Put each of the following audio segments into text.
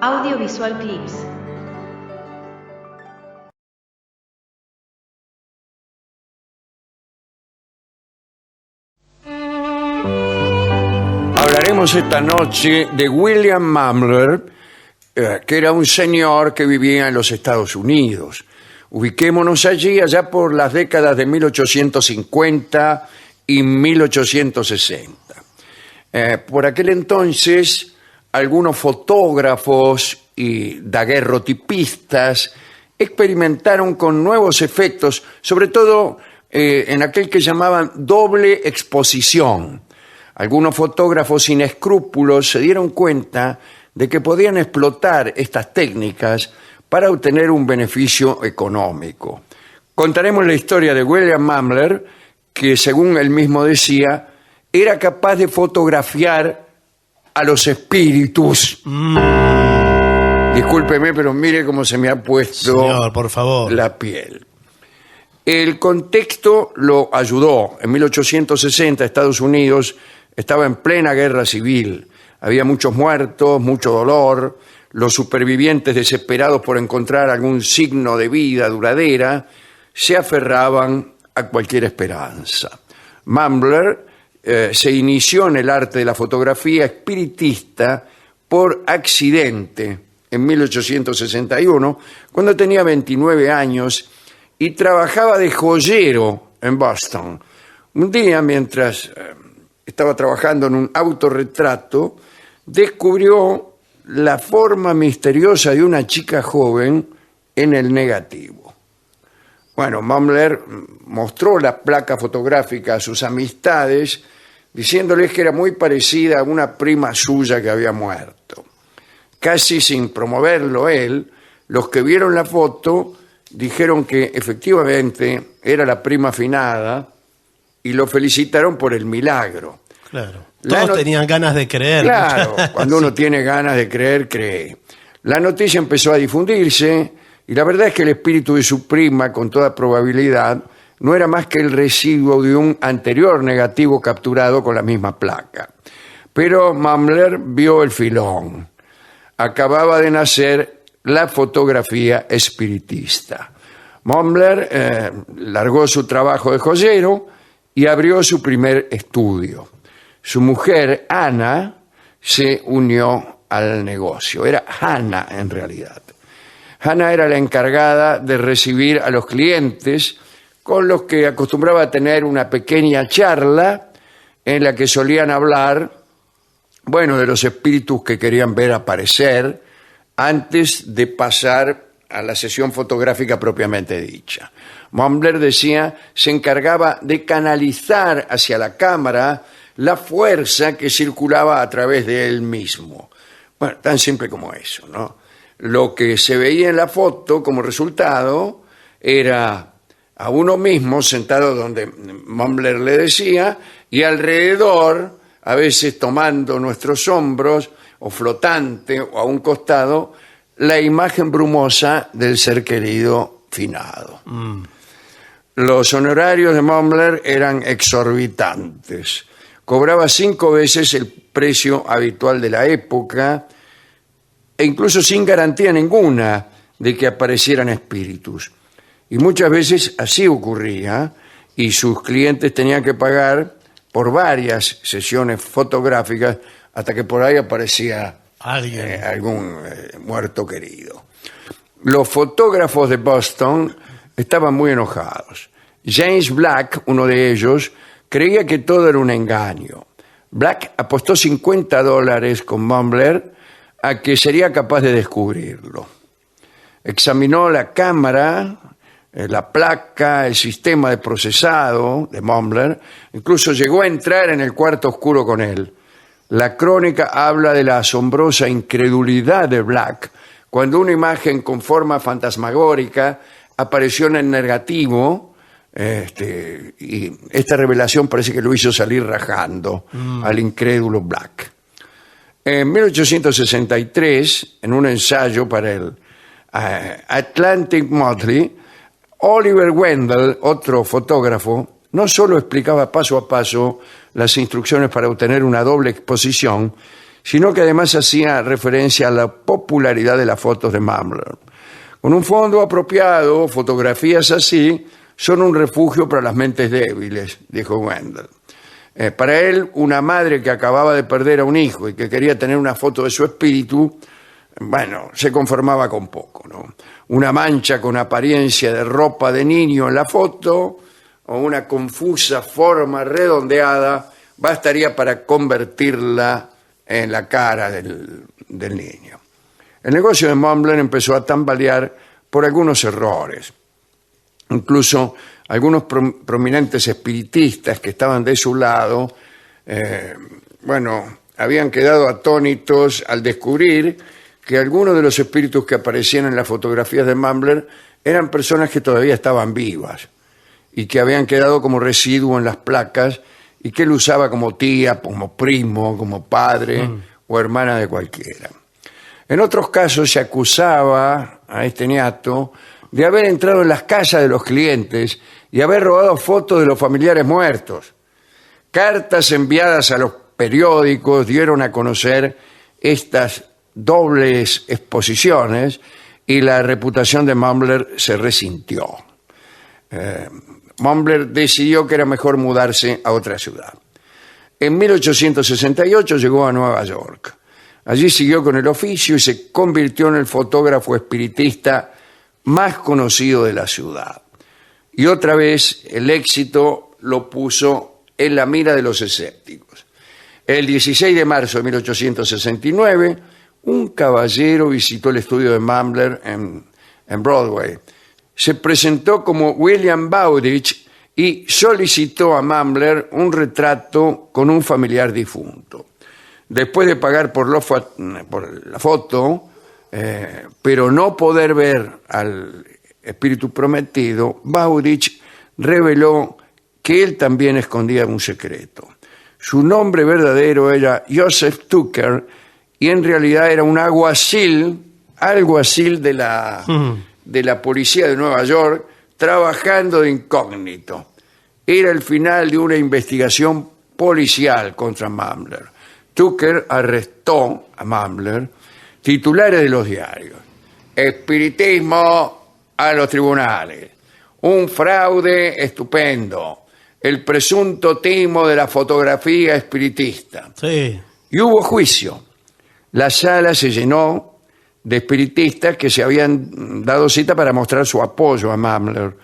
Audiovisual Clips. Hablaremos esta noche de William Mambler, que era un señor que vivía en los Estados Unidos. Ubiquémonos allí, allá por las décadas de 1850 y 1860. Por aquel entonces, algunos fotógrafos y daguerrotipistas experimentaron con nuevos efectos, sobre todo en aquel que llamaban doble exposición. Algunos fotógrafos sin escrúpulos se dieron cuenta de que podían explotar estas técnicas para obtener un beneficio económico. Contaremos la historia de William Mambler, que según él mismo decía, era capaz de fotografiar a los espíritus. Discúlpeme, pero mire cómo se me ha puesto Señor, por favor. la piel. El contexto lo ayudó. En 1860 Estados Unidos estaba en plena guerra civil. Había muchos muertos, mucho dolor. Los supervivientes, desesperados por encontrar algún signo de vida duradera, se aferraban a cualquier esperanza. Mambler se inició en el arte de la fotografía espiritista por accidente en 1861, cuando tenía 29 años y trabajaba de joyero en Boston. Un día, mientras estaba trabajando en un autorretrato, descubrió la forma misteriosa de una chica joven en el negativo. Bueno, Mambler mostró la placa fotográfica a sus amistades, diciéndoles que era muy parecida a una prima suya que había muerto. Casi sin promoverlo él, los que vieron la foto dijeron que efectivamente era la prima afinada y lo felicitaron por el milagro. Claro. Todos tenían ganas de creer. Claro, cuando uno Sí. tiene ganas de creer, cree. La noticia empezó a difundirse y la verdad es que el espíritu de su prima, con toda probabilidad, no era más que el residuo de un anterior negativo capturado con la misma placa. Pero Mambler vio el filón. Acababa de nacer la fotografía espiritista. Mambler largó su trabajo de joyero y abrió su primer estudio. Su mujer, Ana, se unió al negocio. Era Hannah, en realidad. Hannah era la encargada de recibir a los clientes, con los que acostumbraba a tener una pequeña charla en la que solían hablar, bueno, de los espíritus que querían ver aparecer antes de pasar a la sesión fotográfica propiamente dicha. Mambler, decía, se encargaba de canalizar hacia la cámara la fuerza que circulaba a través de él mismo. Bueno, tan simple como eso, ¿no? Lo que se veía en la foto como resultado era a uno mismo sentado donde Mambler le decía, y alrededor, a veces tomando nuestros hombros o flotante o a un costado, la imagen brumosa del ser querido finado. Los honorarios de Mambler eran exorbitantes. Cobraba 5 veces el precio habitual de la época e incluso sin garantía ninguna de que aparecieran espíritus. Y muchas veces así ocurría y sus clientes tenían que pagar por varias sesiones fotográficas hasta que por ahí aparecía algún muerto querido. Los fotógrafos de Boston estaban muy enojados. James Black, uno de ellos, creía que todo era un engaño. Black apostó $50 con Mambler a que sería capaz de descubrirlo. Examinó la cámara, la placa, el sistema de procesado de Mambler, incluso llegó a entrar en el cuarto oscuro con él. La crónica habla de la asombrosa incredulidad de Black cuando una imagen con forma fantasmagórica apareció en el negativo. Y esta revelación parece que lo hizo salir rajando al incrédulo Black. En 1863, en un ensayo para el Atlantic Monthly, Oliver Wendell, otro fotógrafo, no solo explicaba paso a paso las instrucciones para obtener una doble exposición, sino que además hacía referencia a la popularidad de las fotos de Mambler. Con un fondo apropiado, fotografías así son un refugio para las mentes débiles, dijo Wendell. Para él, una madre que acababa de perder a un hijo y que quería tener una foto de su espíritu, bueno, se conformaba con poco, ¿no? Una mancha con apariencia de ropa de niño en la foto o una confusa forma redondeada bastaría para convertirla en la cara del niño. El negocio de Mambler empezó a tambalear por algunos errores. Incluso algunos prominentes espiritistas que estaban de su lado, habían quedado atónitos al descubrir que algunos de los espíritus que aparecían en las fotografías de Mambler eran personas que todavía estaban vivas y que habían quedado como residuo en las placas y que él usaba como tía, como primo, como padre o hermana de cualquiera. En otros casos se acusaba a este niato de haber entrado en las casas de los clientes y haber robado fotos de los familiares muertos. Cartas enviadas a los periódicos dieron a conocer estas dobles exposiciones y la reputación de Mambler se resintió. Mambler decidió que era mejor mudarse a otra ciudad. En 1868 llegó a Nueva York. Allí siguió con el oficio y se convirtió en el fotógrafo espiritista más conocido de la ciudad. Y otra vez el éxito lo puso en la mira de los escépticos. El 16 de marzo de 1869, un caballero visitó el estudio de Mambler en Broadway. Se presentó como William Bowditch y solicitó a Mambler un retrato con un familiar difunto. Después de pagar por la foto, pero no poder ver al espíritu prometido, Bowditch reveló que él también escondía un secreto. Su nombre verdadero era Joseph Tucker y en realidad era un alguacil de la policía de Nueva York, trabajando de incógnito. Era el final de una investigación policial contra Mambler. Tucker arrestó a Mambler, titulares de los diarios: espiritismo a los tribunales, un fraude estupendo, el presunto timo de la fotografía espiritista. Sí. Y hubo juicio. La sala se llenó de espiritistas que se habían dado cita para mostrar su apoyo a Mambler.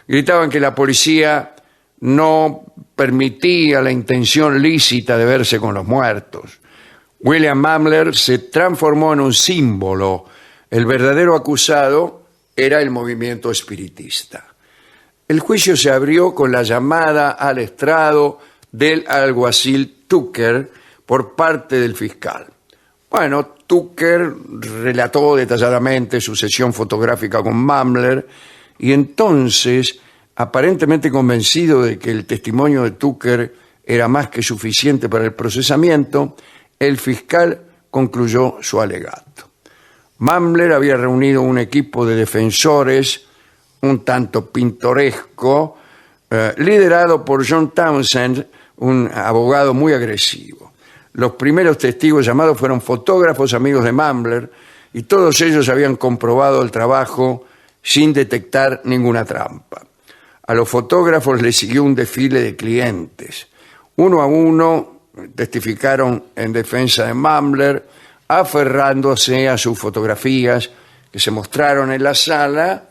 Gritaban que la policía no permitía la intención lícita de verse con los muertos. William Mambler se transformó en un símbolo. El verdadero acusado era el movimiento espiritista. El juicio se abrió con la llamada al estrado del alguacil Tucker por parte del fiscal. Bueno, Tucker relató detalladamente su sesión fotográfica con Mambler y entonces, aparentemente convencido de que el testimonio de Tucker era más que suficiente para el procesamiento, el fiscal concluyó su alegato. Mambler había reunido un equipo de defensores un tanto pintoresco, liderado por John Townsend, un abogado muy agresivo. Los primeros testigos llamados fueron fotógrafos amigos de Mambler y todos ellos habían comprobado el trabajo sin detectar ninguna trampa. A los fotógrafos les siguió un desfile de clientes. Uno a uno testificaron en defensa de Mambler, aferrándose a sus fotografías que se mostraron en la sala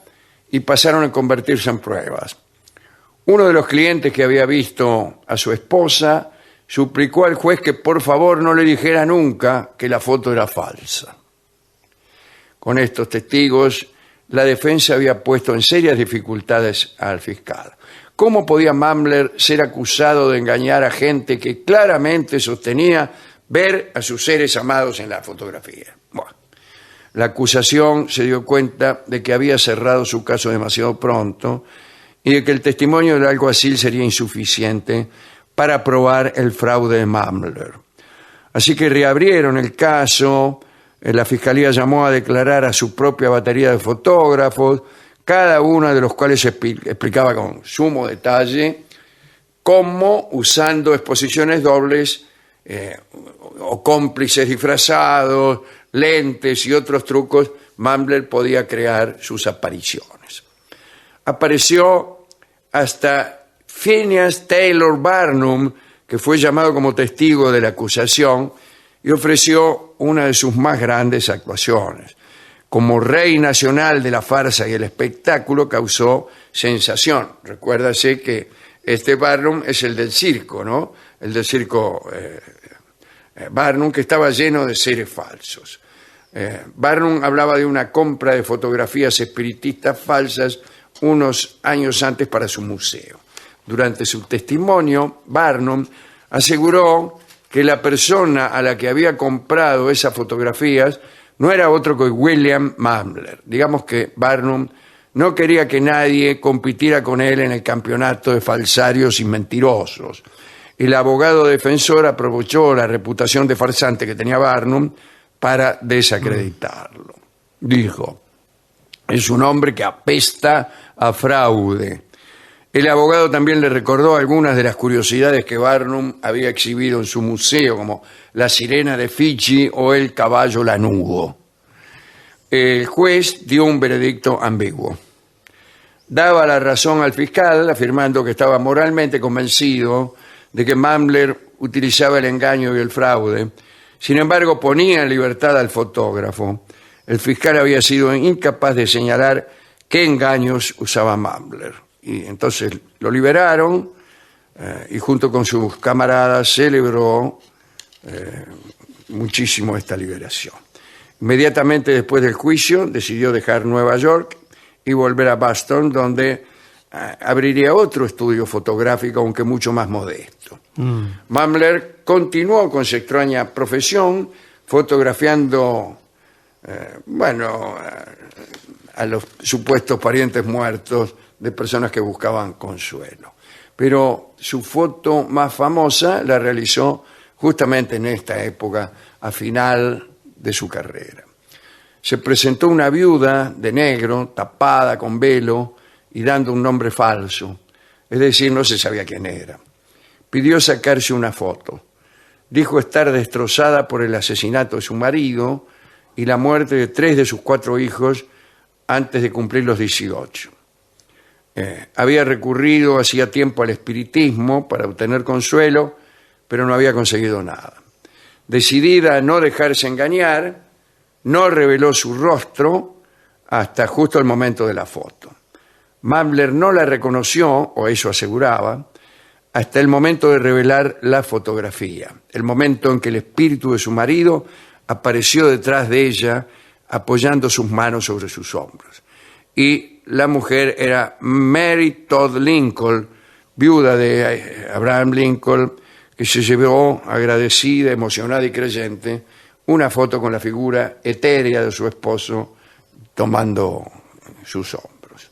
y pasaron a convertirse en pruebas. Uno de los clientes que había visto a su esposa suplicó al juez que por favor no le dijera nunca que la foto era falsa. Con estos testigos, la defensa había puesto en serias dificultades al fiscal. ¿Cómo podía Mambler ser acusado de engañar a gente que claramente sostenía ver a sus seres amados en la fotografía? Bueno, la acusación se dio cuenta de que había cerrado su caso demasiado pronto y de que el testimonio del alguacil sería insuficiente para probar el fraude de Mambler. Así que reabrieron el caso. La fiscalía llamó a declarar a su propia batería de fotógrafos, cada uno de los cuales explicaba con sumo detalle como usando exposiciones dobles o cómplices disfrazados, lentes y otros trucos, Mambler podía crear sus apariciones. Apareció hasta Phineas Taylor Barnum, que fue llamado como testigo de la acusación y ofreció una de sus más grandes actuaciones. Como rey nacional de la farsa y el espectáculo, causó sensación. Recuérdase que este Barnum es el del circo, ¿no? El del circo Barnum, que estaba lleno de seres falsos. Barnum hablaba de una compra de fotografías espiritistas falsas unos años antes para su museo. Durante su testimonio, Barnum aseguró que la persona a la que había comprado esas fotografías no era otro que William Mambler. Digamos que Barnum no quería que nadie compitiera con él en el campeonato de falsarios y mentirosos. El abogado defensor aprovechó la reputación de farsante que tenía Barnum para desacreditarlo. Dijo: es un hombre que apesta a fraude. El abogado también le recordó algunas de las curiosidades que Barnum había exhibido en su museo, como la sirena de Fiji o el caballo lanudo. El juez dio un veredicto ambiguo. Daba la razón al fiscal, afirmando que estaba moralmente convencido de que Mambler utilizaba el engaño y el fraude. Sin embargo, ponía en libertad al fotógrafo. El fiscal había sido incapaz de señalar qué engaños usaba Mambler. Y entonces lo liberaron y junto con sus camaradas celebró muchísimo esta liberación. Inmediatamente después del juicio decidió dejar Nueva York y volver a Boston, donde abriría otro estudio fotográfico, aunque mucho más modesto. Mambler continuó con su extraña profesión, fotografiando a los supuestos parientes muertos de personas que buscaban consuelo. Pero su foto más famosa la realizó justamente en esta época, a final de su carrera. Se presentó una viuda de negro, tapada con velo y dando un nombre falso, es decir, no se sabía quién era. Pidió sacarse una foto. Dijo estar destrozada por el asesinato de su marido y la muerte de 3 de sus 4 hijos antes de cumplir los 18. Había recurrido hacía tiempo al espiritismo para obtener consuelo, pero no había conseguido nada. Decidida a no dejarse engañar, no reveló su rostro hasta justo el momento de la foto. Mambler no la reconoció, o eso aseguraba, hasta el momento de revelar la fotografía, el momento en que el espíritu de su marido apareció detrás de ella, apoyando sus manos sobre sus hombros. Y la mujer era Mary Todd Lincoln, viuda de Abraham Lincoln, que se llevó, agradecida, emocionada y creyente, una foto con la figura etérea de su esposo tomando sus hombros.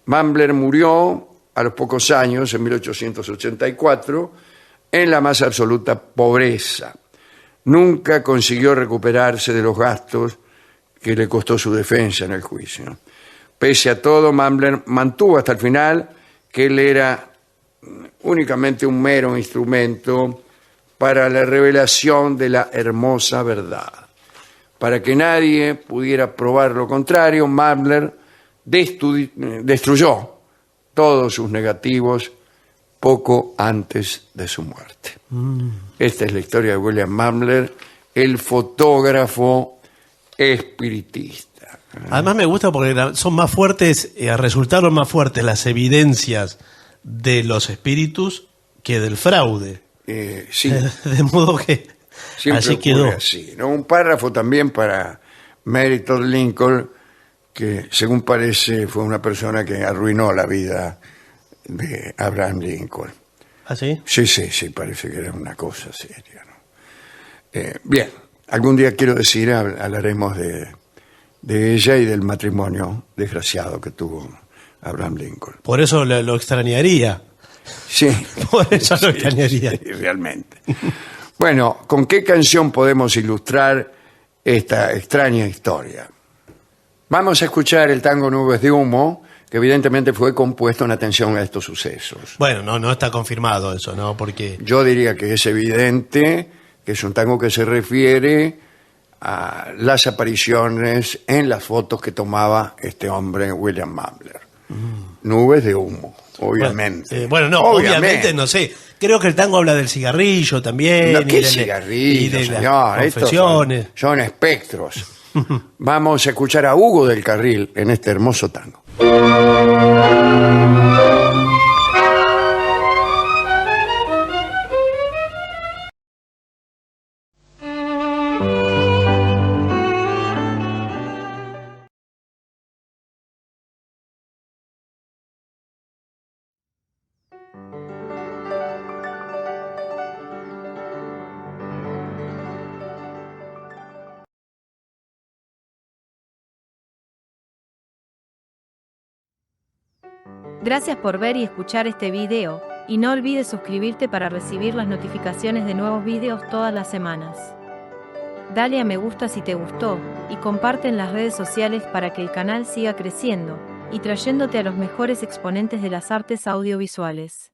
Mambler murió a los pocos años, en 1884, en la más absoluta pobreza. Nunca consiguió recuperarse de los gastos que le costó su defensa en el juicio. Pese a todo, Mambler mantuvo hasta el final que él era únicamente un mero instrumento para la revelación de la hermosa verdad. Para que nadie pudiera probar lo contrario, Mambler destruyó todos sus negativos poco antes de su muerte. Esta es la historia de William Mambler, el fotógrafo espiritista. Además me gusta porque son más fuertes, resultaron más fuertes las evidencias de los espíritus que del fraude. Sí. De modo que siempre así quedó. Así, ¿no? Un párrafo también para Mary Todd Lincoln, que según parece fue una persona que arruinó la vida de Abraham Lincoln. ¿Ah, sí? Sí, parece que era una cosa seria, ¿no? Bien, algún día quiero decir, hablaremos de ella y del matrimonio desgraciado que tuvo Abraham Lincoln. Por eso lo extrañaría. Sí. Por eso lo extrañaría. Sí, realmente. Bueno, ¿con qué canción podemos ilustrar esta extraña historia? Vamos a escuchar el tango Nubes de Humo, que evidentemente fue compuesto en atención a estos sucesos. Bueno, no está confirmado eso, ¿no? Porque Yo diría que es evidente que es un tango que se refiere a las apariciones en las fotos que tomaba este hombre, William Mambler. Nubes de humo, obviamente. Bueno, no, obviamente no sé. Creo que el tango habla del cigarrillo también. No, ¿qué y de cigarrillo, y de señor? las Estos confesiones. son espectros. Vamos a escuchar a Hugo del Carril en este hermoso tango. Gracias por ver y escuchar este video, y no olvides suscribirte para recibir las notificaciones de nuevos videos todas las semanas. Dale a me gusta si te gustó, y comparte en las redes sociales para que el canal siga creciendo, y trayéndote a los mejores exponentes de las artes audiovisuales.